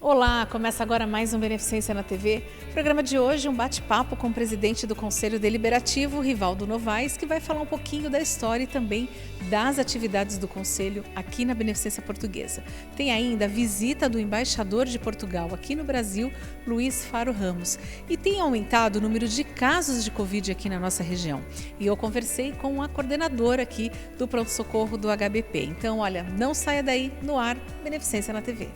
Olá, começa agora mais um Beneficência na TV. O programa de hoje, um bate-papo com o presidente do Conselho Deliberativo, Rivaldo Novaes, que vai falar um pouquinho da história e também das atividades do Conselho aqui na Beneficência Portuguesa. Tem ainda a visita do embaixador de Portugal aqui no Brasil, Luiz Faro Ramos. E tem aumentado o número de casos de Covid aqui na nossa região. E eu conversei com a coordenadora aqui do pronto-socorro do HBP. Então, olha, não saia daí, no ar, Beneficência na TV.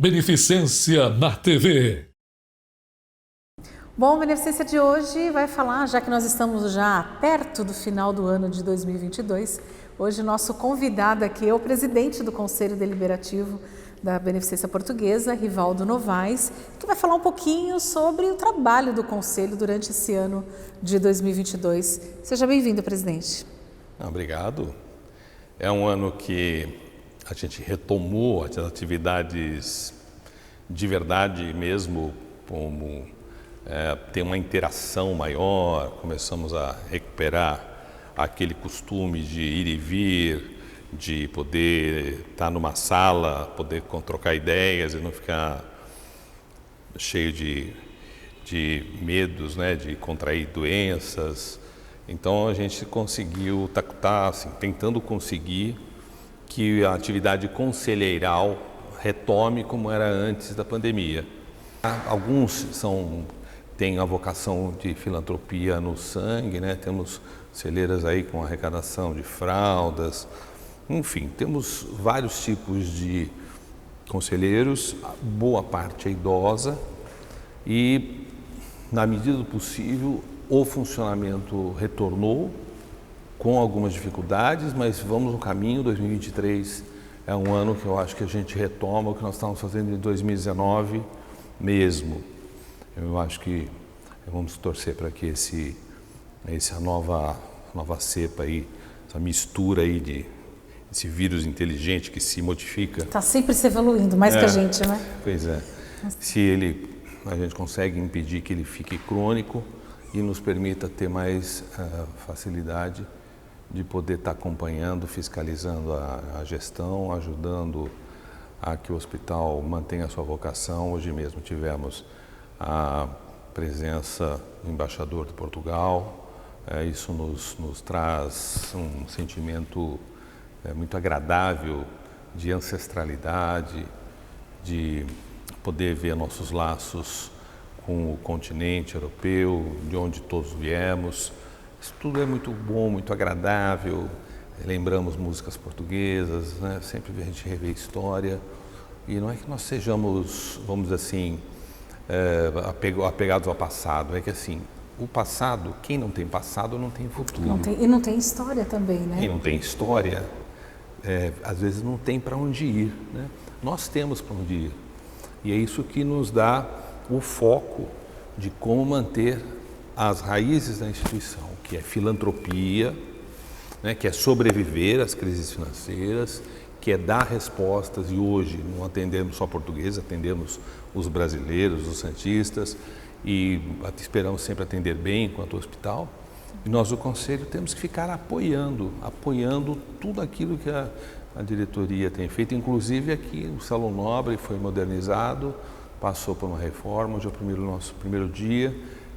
Beneficência na TV. Bom, a Beneficência de hoje vai falar, já que nós estamos já perto do final do ano de 2022, hoje o nosso convidado aqui é o presidente do Conselho Deliberativo da Beneficência Portuguesa, Rivaldo Novaes, que vai falar um pouquinho sobre o trabalho do Conselho durante esse ano de 2022. Seja bem-vindo, presidente. Obrigado. É um ano que a gente retomou as atividades de verdade mesmo, como ter uma interação maior, começamos a recuperar aquele costume de ir e vir, de poder estar numa sala, poder trocar ideias e não ficar cheio de medos, né, de contrair doenças. Então a gente conseguiu, tá assim, tentando conseguir que a atividade conselheiral retome como era antes da pandemia. Alguns têm a vocação de filantropia no sangue, né? Temos celeiras aí com arrecadação de fraldas, enfim, temos vários tipos de conselheiros, boa parte é idosa e, na medida do possível, o funcionamento retornou, com algumas dificuldades, mas vamos no caminho. 2023 é um ano que eu acho que a gente retoma o que nós estávamos fazendo em 2019 mesmo. Eu acho que vamos torcer para que essa nova cepa aí, essa mistura aí esse vírus inteligente que se modifica. Está sempre se evoluindo, mais que a gente, né? Pois é. Se a gente consegue impedir que ele fique crônico e nos permita ter mais facilidade de poder estar acompanhando, fiscalizando a gestão, ajudando a que o hospital mantenha a sua vocação. Hoje mesmo tivemos a presença do embaixador de Portugal. Isso nos traz um sentimento muito agradável de ancestralidade, de poder ver nossos laços com o continente europeu, de onde todos viemos. Isso tudo é muito bom, muito agradável, lembramos músicas portuguesas, né? Sempre a gente revê história, e não é que nós sejamos, vamos dizer assim, apegados ao passado, é que assim, o passado, quem não tem passado não tem futuro. E não tem história também, né? Quem não tem história, às vezes não tem para onde ir, né? Nós temos para onde ir, e é isso que nos dá o foco de como manter as raízes da instituição, que é filantropia, né, que é sobreviver às crises financeiras, que é dar respostas, e hoje não atendemos só portugueses, atendemos os brasileiros, os santistas, e esperamos sempre atender bem enquanto hospital. E nós do Conselho temos que ficar apoiando tudo aquilo que a diretoria tem feito, inclusive aqui o Salão Nobre foi modernizado, passou por uma reforma, hoje é o nosso primeiro dia,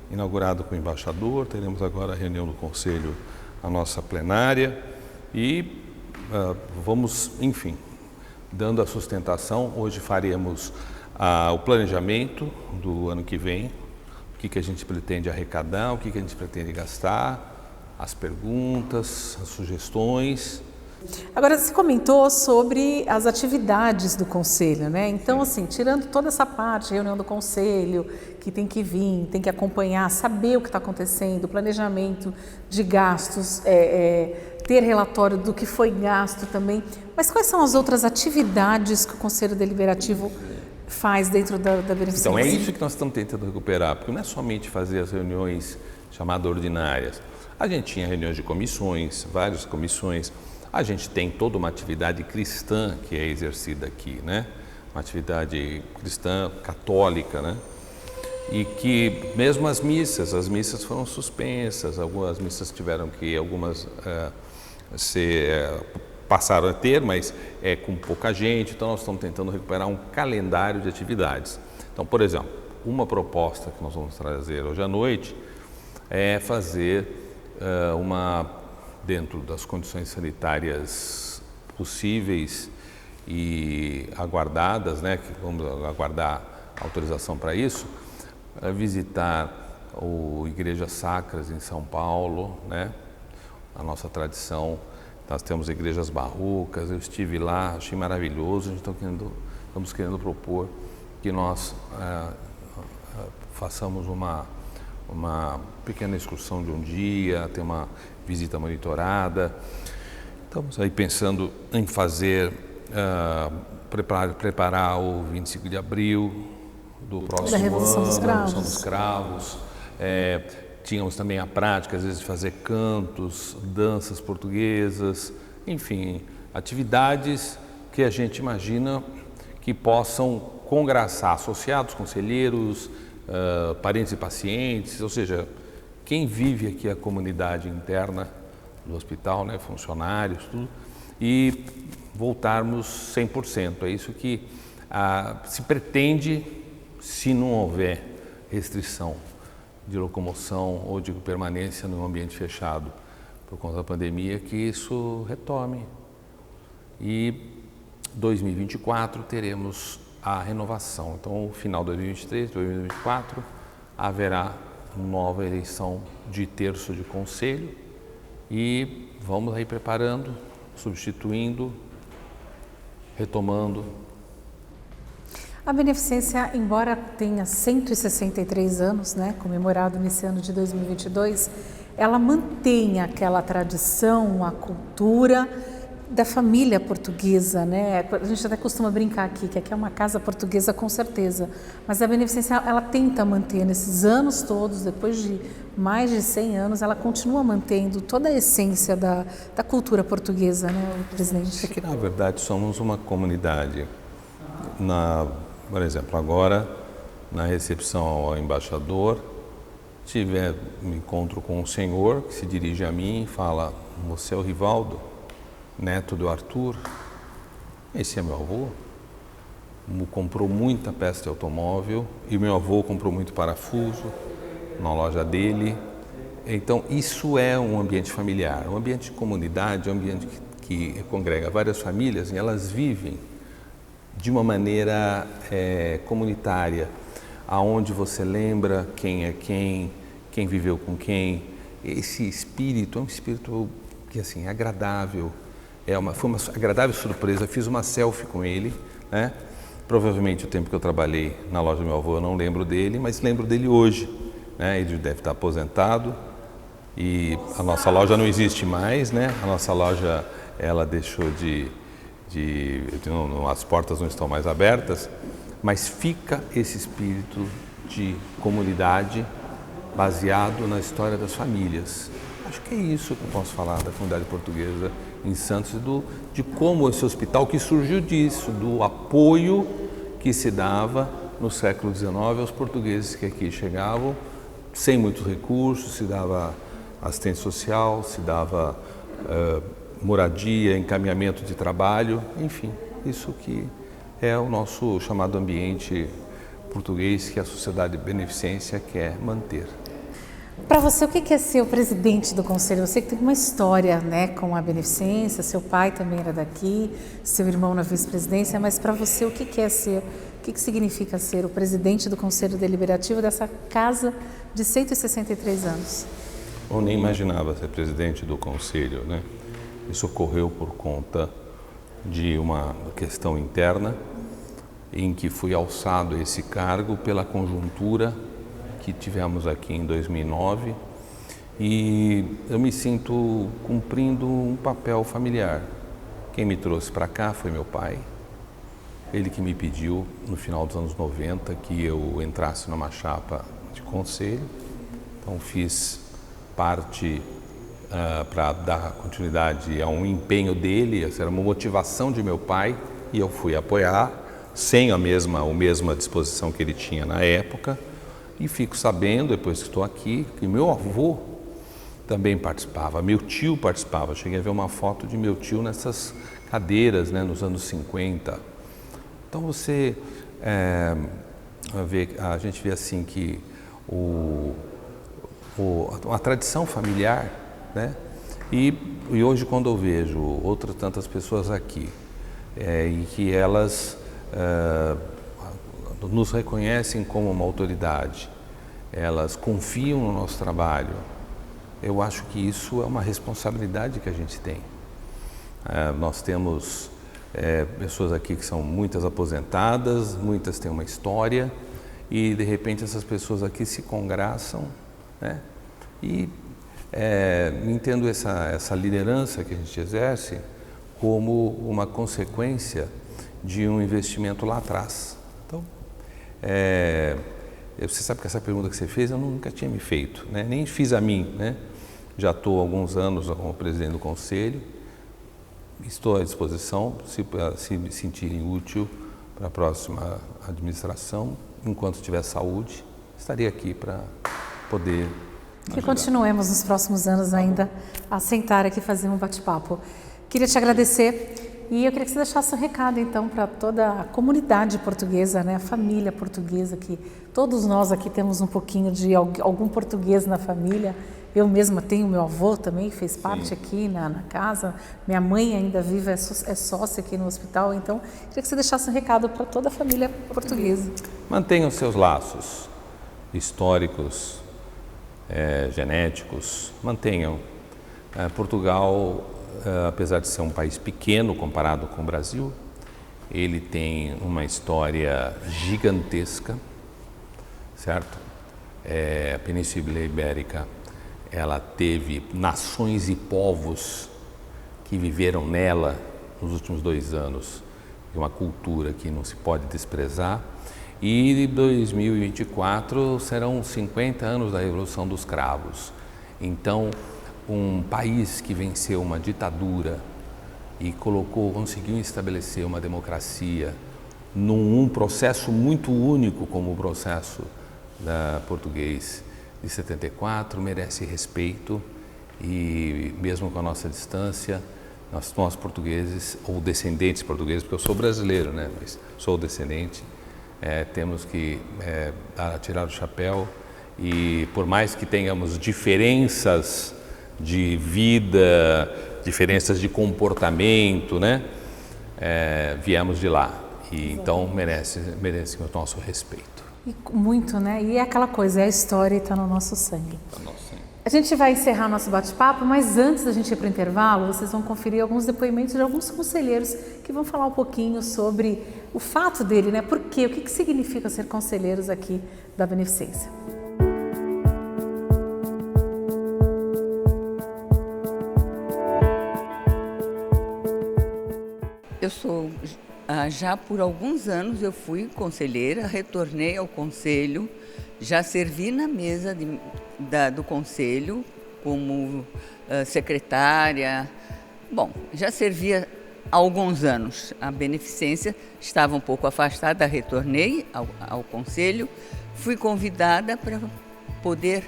inaugurado com o embaixador. Teremos agora a reunião do Conselho, a nossa plenária, e vamos, enfim, dando a sustentação. Hoje faremos o planejamento do ano que vem, o que a gente pretende arrecadar, o que a gente pretende gastar, as perguntas, as sugestões. Agora, você comentou sobre as atividades do Conselho, né? Então, assim, tirando toda essa parte, reunião do Conselho, que tem que vir, tem que acompanhar, saber o que está acontecendo, planejamento de gastos, ter relatório do que foi gasto também. Mas quais são as outras atividades que o Conselho Deliberativo faz dentro da Beneficência? Então, é isso que nós estamos tentando recuperar, porque não é somente fazer as reuniões chamadas ordinárias. A gente tinha reuniões de comissões, várias comissões. A gente tem toda uma atividade cristã que é exercida aqui, né? Uma atividade cristã, católica, né? e que mesmo as missas foram suspensas, algumas missas tiveram que, passaram a ter, mas com pouca gente, então nós estamos tentando recuperar um calendário de atividades. Então, por exemplo, uma proposta que nós vamos trazer hoje à noite é fazer dentro das condições sanitárias possíveis e aguardadas, né, que vamos aguardar autorização para isso, visitar igrejas sacras em São Paulo, né? A nossa tradição, nós temos igrejas barrocas, eu estive lá, achei maravilhoso, estamos querendo propor que nós façamos uma pequena excursão de um dia, ter uma visita monitorada. Estamos aí pensando em preparar o 25 de abril do próximo ano, da Revolução dos Cravos. Tínhamos também a prática, às vezes, de fazer cantos, danças portuguesas, enfim, atividades que a gente imagina que possam congraçar associados, conselheiros, parentes e pacientes, ou seja, quem vive aqui a comunidade interna do hospital, né, funcionários, tudo, e voltarmos 100%. É isso que se pretende, se não houver restrição de locomoção ou de permanência no ambiente fechado por conta da pandemia, que isso retome. E 2024 teremos a renovação. Então, no final de 2023, 2024, haverá nova eleição de terço de conselho e vamos aí preparando, substituindo, retomando. A Beneficência, embora tenha 163 anos, né, comemorado nesse ano de 2022, ela mantém aquela tradição, a cultura da família portuguesa, né? A gente até costuma brincar aqui, que aqui é uma casa portuguesa com certeza, mas a Beneficência, ela tenta manter nesses anos todos, depois de mais de 100 anos, ela continua mantendo toda a essência da cultura portuguesa, né, presidente? É que, na verdade, somos uma comunidade. Por exemplo, agora, na recepção ao embaixador, tive um encontro com um senhor que se dirige a mim e fala: "Você é o Rivaldo, neto do Arthur?" Esse é meu avô. Comprou muita peça de automóvel e meu avô comprou muito parafuso na loja dele. Então, isso é um ambiente familiar. Um ambiente de comunidade é um ambiente que congrega várias famílias e elas vivem de uma maneira comunitária, aonde você lembra quem é quem viveu com quem. Esse espírito é um espírito que, assim, é agradável. Foi uma agradável surpresa. Fiz uma selfie com ele, né? Provavelmente o tempo que eu trabalhei na loja do meu avô eu não lembro dele, mas lembro dele hoje, né? Ele deve estar aposentado e a nossa loja não existe mais, né? A nossa loja, ela deixou as portas não estão mais abertas, mas fica esse espírito de comunidade baseado na história das famílias. Acho que é isso que eu posso falar da comunidade portuguesa em Santos, de como esse hospital, que surgiu disso, do apoio que se dava no século XIX aos portugueses que aqui chegavam, sem muitos recursos, se dava assistência social, se dava moradia, encaminhamento de trabalho, enfim, isso que é o nosso chamado ambiente português que a Sociedade de Beneficência quer manter. Para você, o que é ser o presidente do conselho? Você que tem uma história, né, com a Beneficência, seu pai também era daqui, seu irmão na vice-presidência, mas para você, o que é ser, o que significa ser o presidente do Conselho Deliberativo dessa casa de 163 anos? Eu nem imaginava ser presidente do conselho, né? Isso ocorreu por conta de uma questão interna em que fui alçado a esse cargo pela conjuntura que tivemos aqui em 2009 e eu me sinto cumprindo um papel familiar. Quem me trouxe para cá foi meu pai, ele que me pediu no final dos anos 90 que eu entrasse numa chapa de conselho, então fiz parte para dar continuidade a um empenho dele, essa era uma motivação de meu pai e eu fui apoiar sem a mesma disposição que ele tinha na época E fico sabendo, depois que estou aqui, que meu avô também participava, meu tio participava. Cheguei a ver uma foto de meu tio nessas cadeiras, né, nos anos 50. Então você a gente vê assim que a tradição familiar, né? E hoje quando eu vejo outras tantas pessoas aqui e que elas nos reconhecem como uma autoridade, elas confiam no nosso trabalho, eu acho que isso é uma responsabilidade que a gente tem. Nós temos pessoas aqui que são muitas aposentadas, muitas têm uma história e de repente essas pessoas aqui se congraçam, né? E entendo essa liderança que a gente exerce como uma consequência de um investimento lá atrás. Então, você sabe que essa pergunta que você fez eu nunca tinha me feito, né? Nem fiz a mim, né? Já estou há alguns anos como presidente do conselho, estou à disposição, se me sentirem útil para a próxima administração, enquanto tiver saúde, estarei aqui para poder que continuemos nos próximos anos ainda a sentar aqui e fazer um bate-papo. Queria te agradecer e eu queria que você deixasse um recado então para toda a comunidade portuguesa, né, a família portuguesa, que todos nós aqui temos um pouquinho de algum português na família. Eu mesma tenho, meu avô também fez parte aqui na casa, minha mãe ainda viva, é sócia aqui no hospital, então queria que você deixasse um recado para toda a família portuguesa. Mantenham seus laços históricos, genéticos, mantenham. Portugal, apesar de ser um país pequeno comparado com o Brasil, ele tem uma história gigantesca, certo? A Península Ibérica, ela teve nações e povos que viveram nela nos últimos 2 anos, uma cultura que não se pode desprezar. E 2024 serão 50 anos da Revolução dos Cravos. Então, um país que venceu uma ditadura e conseguiu estabelecer uma democracia num processo muito único como o processo português de 74, merece respeito e mesmo com a nossa distância, nós portugueses ou descendentes portugueses, porque eu sou brasileiro, né, mas sou descendente, temos que tirar o chapéu e por mais que tenhamos diferenças de vida, diferenças de comportamento, né, viemos de lá e então merece o nosso respeito. E muito, né? E é aquela coisa, a história está no nosso sangue. A gente vai encerrar nosso bate-papo, mas antes da gente ir para o intervalo, vocês vão conferir alguns depoimentos de alguns conselheiros que vão falar um pouquinho sobre o fato dele, né? Por quê? O que significa ser conselheiros aqui da Beneficência? Eu sou, já por alguns anos eu fui conselheira, retornei ao conselho, já servi na mesa do conselho como secretária. Bom, já servia há alguns anos. A Beneficência estava um pouco afastada, retornei ao conselho, fui convidada para poder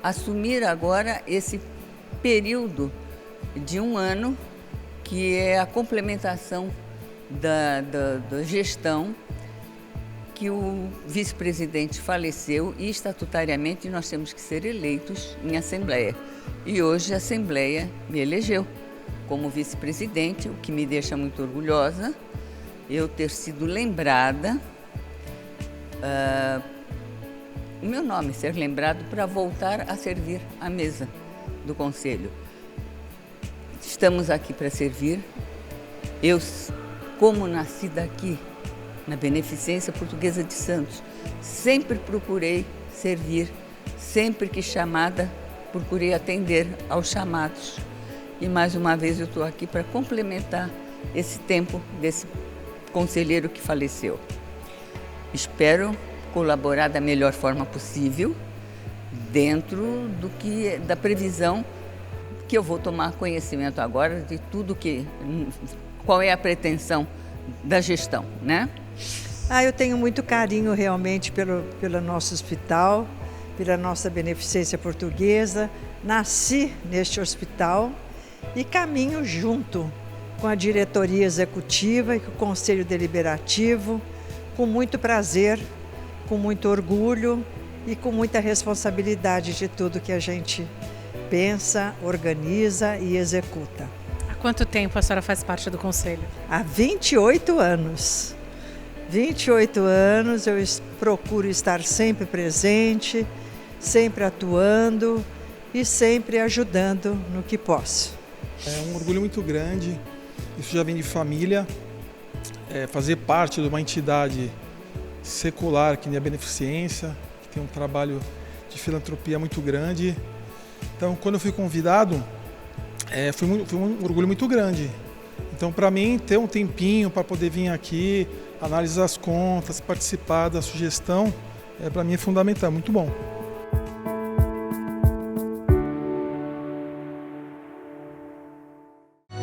assumir agora esse período de 1 ano, que é a complementação da gestão, que o vice-presidente faleceu e estatutariamente nós temos que ser eleitos em assembleia. E hoje a assembleia me elegeu como vice-presidente, o que me deixa muito orgulhosa, eu ter sido lembrada, o meu nome ser lembrado para voltar a servir à mesa do conselho. Estamos aqui para servir. Eu, como nascida aqui, na Beneficência Portuguesa de Santos, sempre procurei servir, sempre que chamada, procurei atender aos chamados. E mais uma vez eu estou aqui para complementar esse tempo desse conselheiro que faleceu. Espero colaborar da melhor forma possível, dentro da previsão que eu vou tomar conhecimento agora de tudo qual é a pretensão da gestão, né? Eu tenho muito carinho realmente pelo nosso hospital, pela nossa beneficência portuguesa. Nasci neste hospital e caminho junto com a diretoria executiva e com o Conselho Deliberativo, com muito prazer, com muito orgulho e com muita responsabilidade de tudo que a gente pensa, organiza e executa. Há quanto tempo a senhora faz parte do Conselho? Há 28 anos. 28 anos eu procuro estar sempre presente, sempre atuando e sempre ajudando no que posso. É um orgulho muito grande, isso já vem de família, fazer parte de uma entidade secular que nem a Beneficência, que tem um trabalho de filantropia muito grande. Então, quando eu fui convidado, foi um orgulho muito grande. Então, para mim, ter um tempinho para poder vir aqui, analisar as contas, participar da sugestão, para mim é fundamental, muito bom.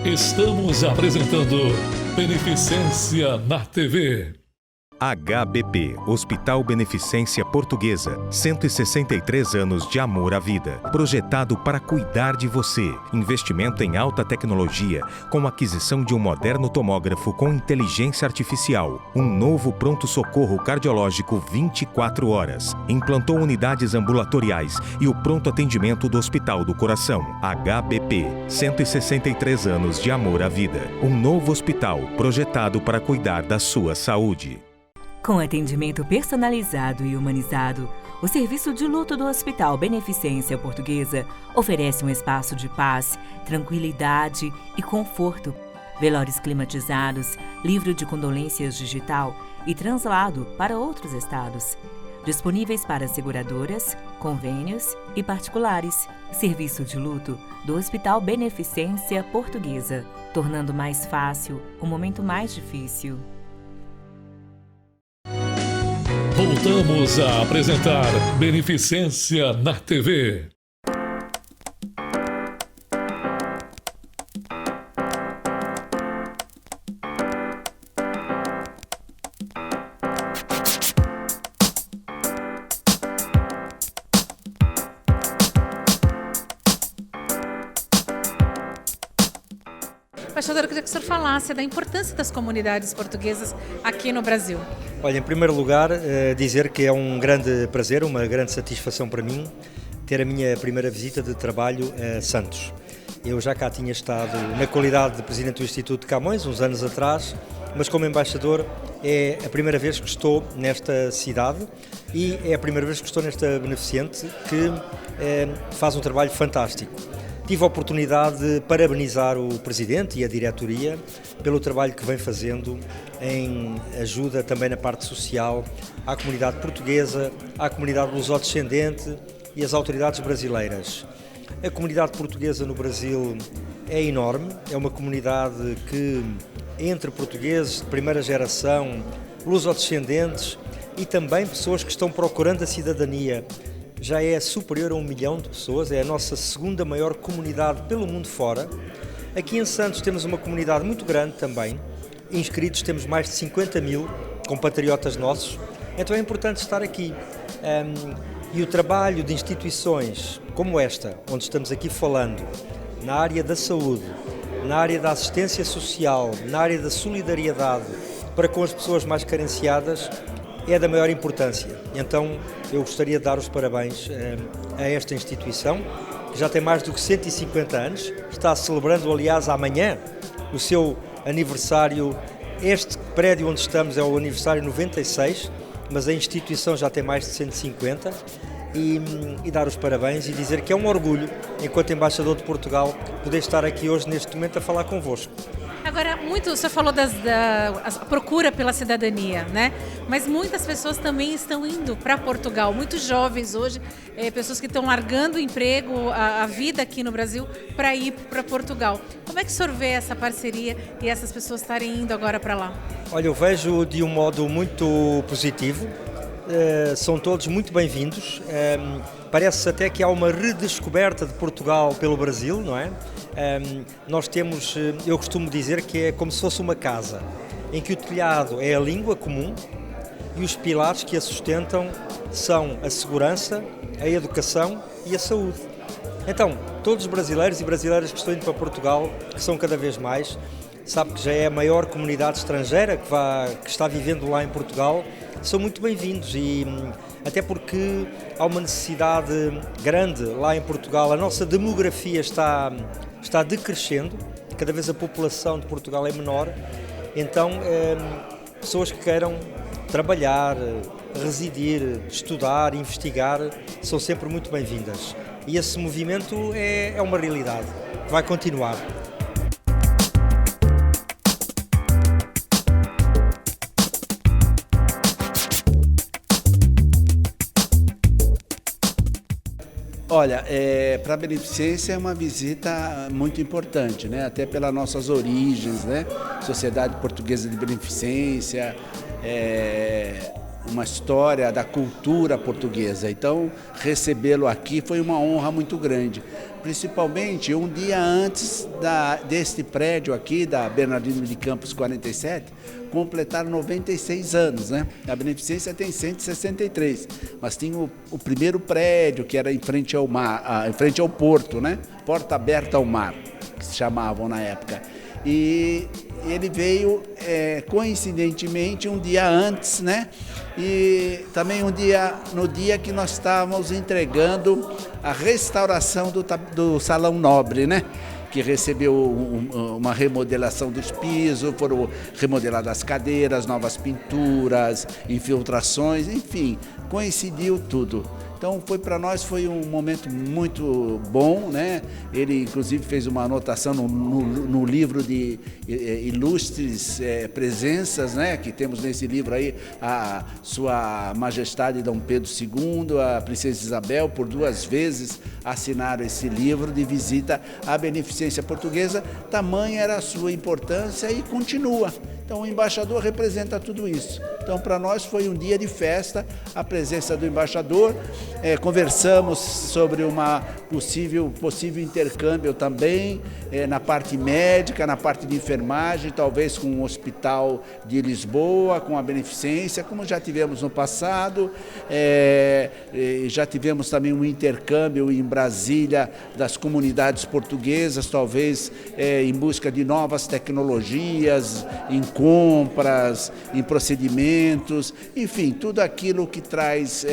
Estamos apresentando Beneficência na TV. HBP, Hospital Beneficência Portuguesa, 163 anos de amor à vida. Projetado para cuidar de você. Investimento em alta tecnologia, com aquisição de um moderno tomógrafo com inteligência artificial. Um novo pronto-socorro cardiológico 24 horas. Implantou unidades ambulatoriais e o pronto atendimento do Hospital do Coração. HBP, 163 anos de amor à vida. Um novo hospital projetado para cuidar da sua saúde. Com atendimento personalizado e humanizado, o serviço de luto do Hospital Beneficência Portuguesa oferece um espaço de paz, tranquilidade e conforto. Velórios climatizados, livro de condolências digital e translado para outros estados. Disponíveis para seguradoras, convênios e particulares. Serviço de luto do Hospital Beneficência Portuguesa, tornando mais fácil o momento mais difícil. Voltamos a apresentar Beneficência na TV. Embaixador, eu queria que o senhor falasse da importância das comunidades portuguesas aqui no Brasil. Olha, em primeiro lugar, dizer que é um grande prazer, uma grande satisfação para mim ter a minha primeira visita de trabalho a Santos. Eu já cá tinha estado na qualidade de Presidente do Instituto de Camões, uns anos atrás, mas como embaixador é a primeira vez que estou nesta cidade e é a primeira vez que estou nesta beneficente que faz um trabalho fantástico. Tive a oportunidade de parabenizar o Presidente e a diretoria pelo trabalho que vem fazendo em ajuda também na parte social à comunidade portuguesa, à comunidade lusodescendente e às autoridades brasileiras. A comunidade portuguesa no Brasil é enorme, é uma comunidade que, entre portugueses de primeira geração, lusodescendentes e também pessoas que estão procurando a cidadania, já é superior a 1 milhão de pessoas, é a nossa segunda maior comunidade pelo mundo fora. Aqui em Santos temos uma comunidade muito grande também, inscritos temos mais de 50 mil compatriotas nossos, então é importante estar aqui. E o trabalho de instituições como esta, onde estamos aqui falando, na área da saúde, na área da assistência social, na área da solidariedade para com as pessoas mais carenciadas, é da maior importância. Então eu gostaria de dar os parabéns a esta instituição, que já tem mais do que 150 anos, está celebrando, aliás, amanhã o seu aniversário. Este prédio onde estamos é o aniversário 96, mas a instituição já tem mais de 150, e dar os parabéns e dizer que é um orgulho, enquanto embaixador de Portugal, poder estar aqui hoje, neste momento, a falar convosco. Agora, o senhor falou da procura pela cidadania, né? Mas muitas pessoas também estão indo para Portugal, muitos jovens hoje, pessoas que estão largando o emprego, a vida aqui no Brasil, para ir para Portugal. Como é que o senhor vê essa parceria e essas pessoas estarem indo agora para lá? Olha, eu vejo de um modo muito positivo, são todos muito bem-vindos, parece até que há uma redescoberta de Portugal pelo Brasil, não é? Nós temos, eu costumo dizer que é como se fosse uma casa, em que o telhado é a língua comum, e os pilares que a sustentam são a segurança, a educação e a saúde. Então, todos os brasileiros e brasileiras que estão indo para Portugal, que são cada vez mais, sabe que já é a maior comunidade estrangeira que está vivendo lá em Portugal, são muito bem-vindos e até porque há uma necessidade grande lá em Portugal, a nossa demografia está decrescendo, cada vez a população de Portugal é menor, então pessoas que queiram trabalhar, residir, estudar, investigar, são sempre muito bem-vindas. E esse movimento é uma realidade, vai continuar. Olha, para a Beneficência é uma visita muito importante, né? Até pelas nossas origens, né? Sociedade Portuguesa de Beneficência, uma história da cultura portuguesa. Então, recebê-lo aqui foi uma honra muito grande. Principalmente um dia antes deste prédio aqui, da Bernardino de Campos 47, completaram 96 anos, né? A Beneficência tem 163, mas tinha o primeiro prédio que era em frente ao mar, em frente ao porto, né? Porta aberta ao mar, que se chamavam na época. E ele veio coincidentemente um dia antes, né? E também no dia que nós estávamos entregando a restauração do Salão Nobre, né? Que recebeu uma remodelação dos pisos, foram remodeladas as cadeiras, novas pinturas, infiltrações, enfim, coincidiu tudo. Então para nós foi um momento muito bom, né? Ele inclusive fez uma anotação no livro de ilustres presenças, né? Que temos nesse livro aí a Sua Majestade Dom Pedro II, a Princesa Isabel, por 2 vezes assinaram esse livro de visita à Beneficência Portuguesa. Tamanha era a sua importância e continua. Então o embaixador representa tudo isso. Então para nós foi um dia de festa, a presença do embaixador. Conversamos sobre uma possível intercâmbio também na parte médica, na parte de enfermagem, talvez com o Hospital de Lisboa, com a Beneficência, como já tivemos no passado. Já tivemos também um intercâmbio em Brasília das comunidades portuguesas, talvez em busca de novas tecnologias, em compras, em procedimentos, enfim, tudo aquilo que traz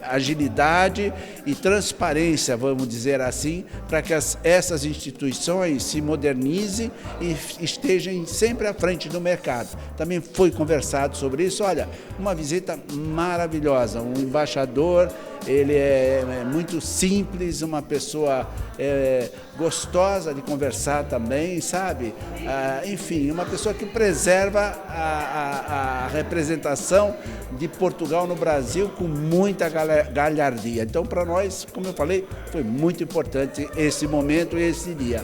agilidade e transparência, vamos dizer assim, para que essas instituições se modernizem e estejam sempre à frente do mercado. Também foi conversado sobre isso. Olha, uma visita maravilhosa, um embaixador, ele é muito simples, uma pessoa gostosa de conversar também, sabe? Enfim, uma pessoa que preserva a representação de Portugal no Brasil com muita galhardia. Então, para nós, como eu falei, foi muito importante esse momento e esse dia.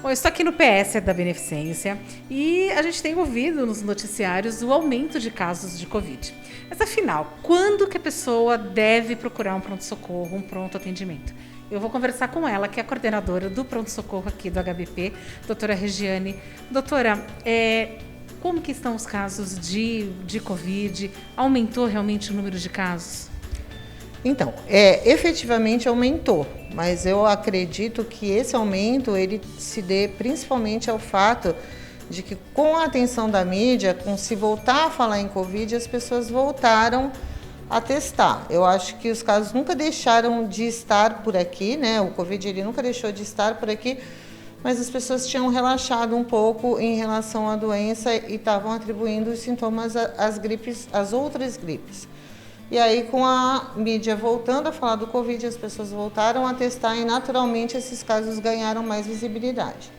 Bom, eu estou aqui no PS da Beneficência e a gente tem ouvido nos noticiários o aumento de casos de Covid. Mas afinal, quando que a pessoa deve procurar um pronto-socorro, um pronto atendimento? Eu vou conversar com ela, que é a coordenadora do pronto-socorro aqui do HBP, doutora Regiane. Doutora, como que estão os casos de Covid? Aumentou realmente o número de casos? Então, efetivamente aumentou, mas eu acredito que esse aumento ele se dê principalmente ao fato de que com a atenção da mídia, com se voltar a falar em Covid, as pessoas voltaram a testar. Eu acho que os casos nunca deixaram de estar por aqui, né? O Covid ele nunca deixou de estar por aqui, mas as pessoas tinham relaxado um pouco em relação à doença e estavam atribuindo os sintomas às outras gripes. E aí, com a mídia voltando a falar do Covid, as pessoas voltaram a testar e, naturalmente, esses casos ganharam mais visibilidade.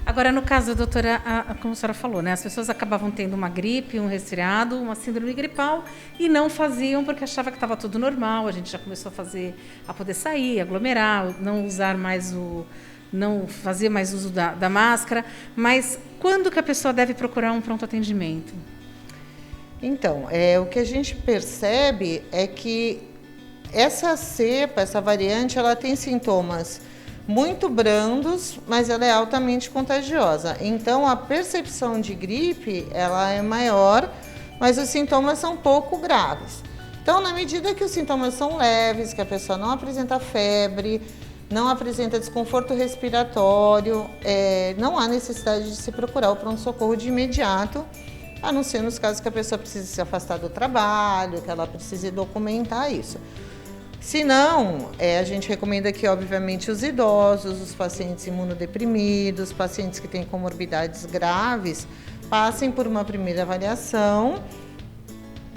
Agora, no caso, doutora, como a senhora falou, né, as pessoas acabavam tendo uma gripe, um resfriado, uma síndrome gripal e não faziam porque achava que estava tudo normal. A gente já começou a poder sair, aglomerar, não fazer mais uso da máscara. Mas quando que a pessoa deve procurar um pronto atendimento? Então, o que a gente percebe é que essa cepa, essa variante, ela tem sintomas muito brandos, mas ela é altamente contagiosa. Então, a percepção de gripe, ela é maior, mas os sintomas são pouco graves. Então, na medida que os sintomas são leves, que a pessoa não apresenta febre, não apresenta desconforto respiratório, não há necessidade de se procurar o pronto-socorro de imediato, a não ser nos casos que a pessoa precise se afastar do trabalho, que ela precise documentar isso. Se não, a gente recomenda que, obviamente, os idosos, os pacientes imunodeprimidos, pacientes que têm comorbidades graves, passem por uma primeira avaliação.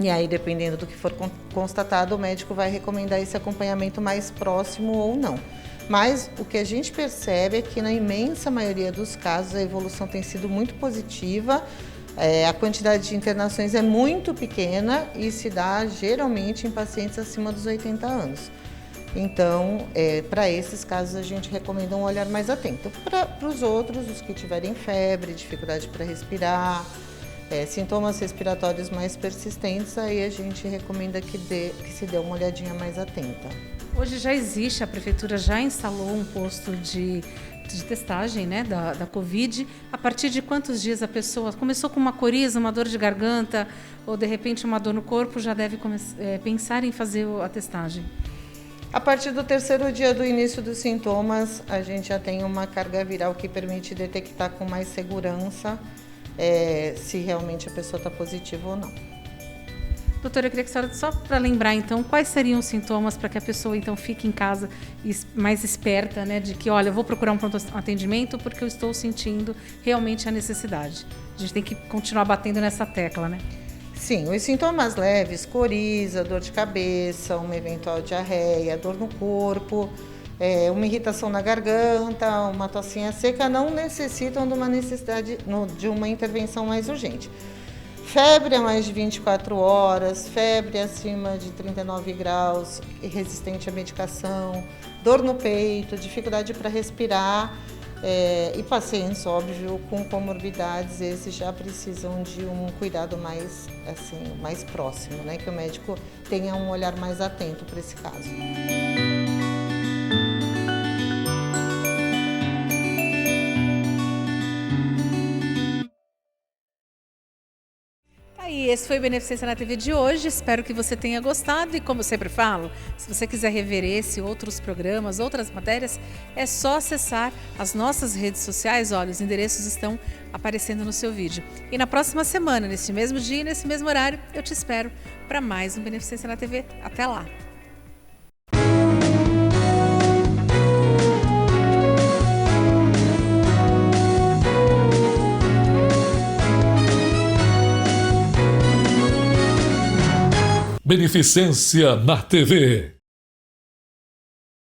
E aí, dependendo do que for constatado, o médico vai recomendar esse acompanhamento mais próximo ou não. Mas o que a gente percebe é que, na imensa maioria dos casos, a evolução tem sido muito positiva. A quantidade de internações é muito pequena e se dá geralmente em pacientes acima dos 80 anos. Então, para esses casos, a gente recomenda um olhar mais atento. Para os outros, os que tiverem febre, dificuldade para respirar, sintomas respiratórios mais persistentes, aí a gente recomenda que se dê uma olhadinha mais atenta. Hoje já existe, a prefeitura já instalou um posto de testagem, né, da Covid. A partir de quantos dias a pessoa começou com uma coriza, uma dor de garganta ou de repente uma dor no corpo, já deve pensar em fazer a testagem? A partir do 3º dia do início dos sintomas, a gente já tem uma carga viral que permite detectar com mais segurança se realmente a pessoa está positiva ou não. Doutora, eu queria que a senhora, só para lembrar, então, quais seriam os sintomas para que a pessoa, então, fique em casa mais esperta, né, de que, olha, eu vou procurar um pronto atendimento porque eu estou sentindo realmente a necessidade. A gente tem que continuar batendo nessa tecla, né? Sim, os sintomas leves, coriza, dor de cabeça, uma eventual diarreia, dor no corpo, uma irritação na garganta, uma tossinha seca, não necessitam de uma necessidade de uma intervenção mais urgente. Febre a mais de 24 horas, febre acima de 39 graus, resistente à medicação, dor no peito, dificuldade para respirar e pacientes, óbvio, com comorbidades, esses já precisam de um cuidado mais próximo, né? Que o médico tenha um olhar mais atento para esse caso. E esse foi o Beneficência na TV de hoje. Espero que você tenha gostado. E como eu sempre falo, se você quiser rever esse, outros programas, outras matérias, é só acessar as nossas redes sociais. Olha, os endereços estão aparecendo no seu vídeo. E na próxima semana, nesse mesmo dia e nesse mesmo horário, eu te espero para mais um Beneficência na TV. Até lá! Beneficência na TV.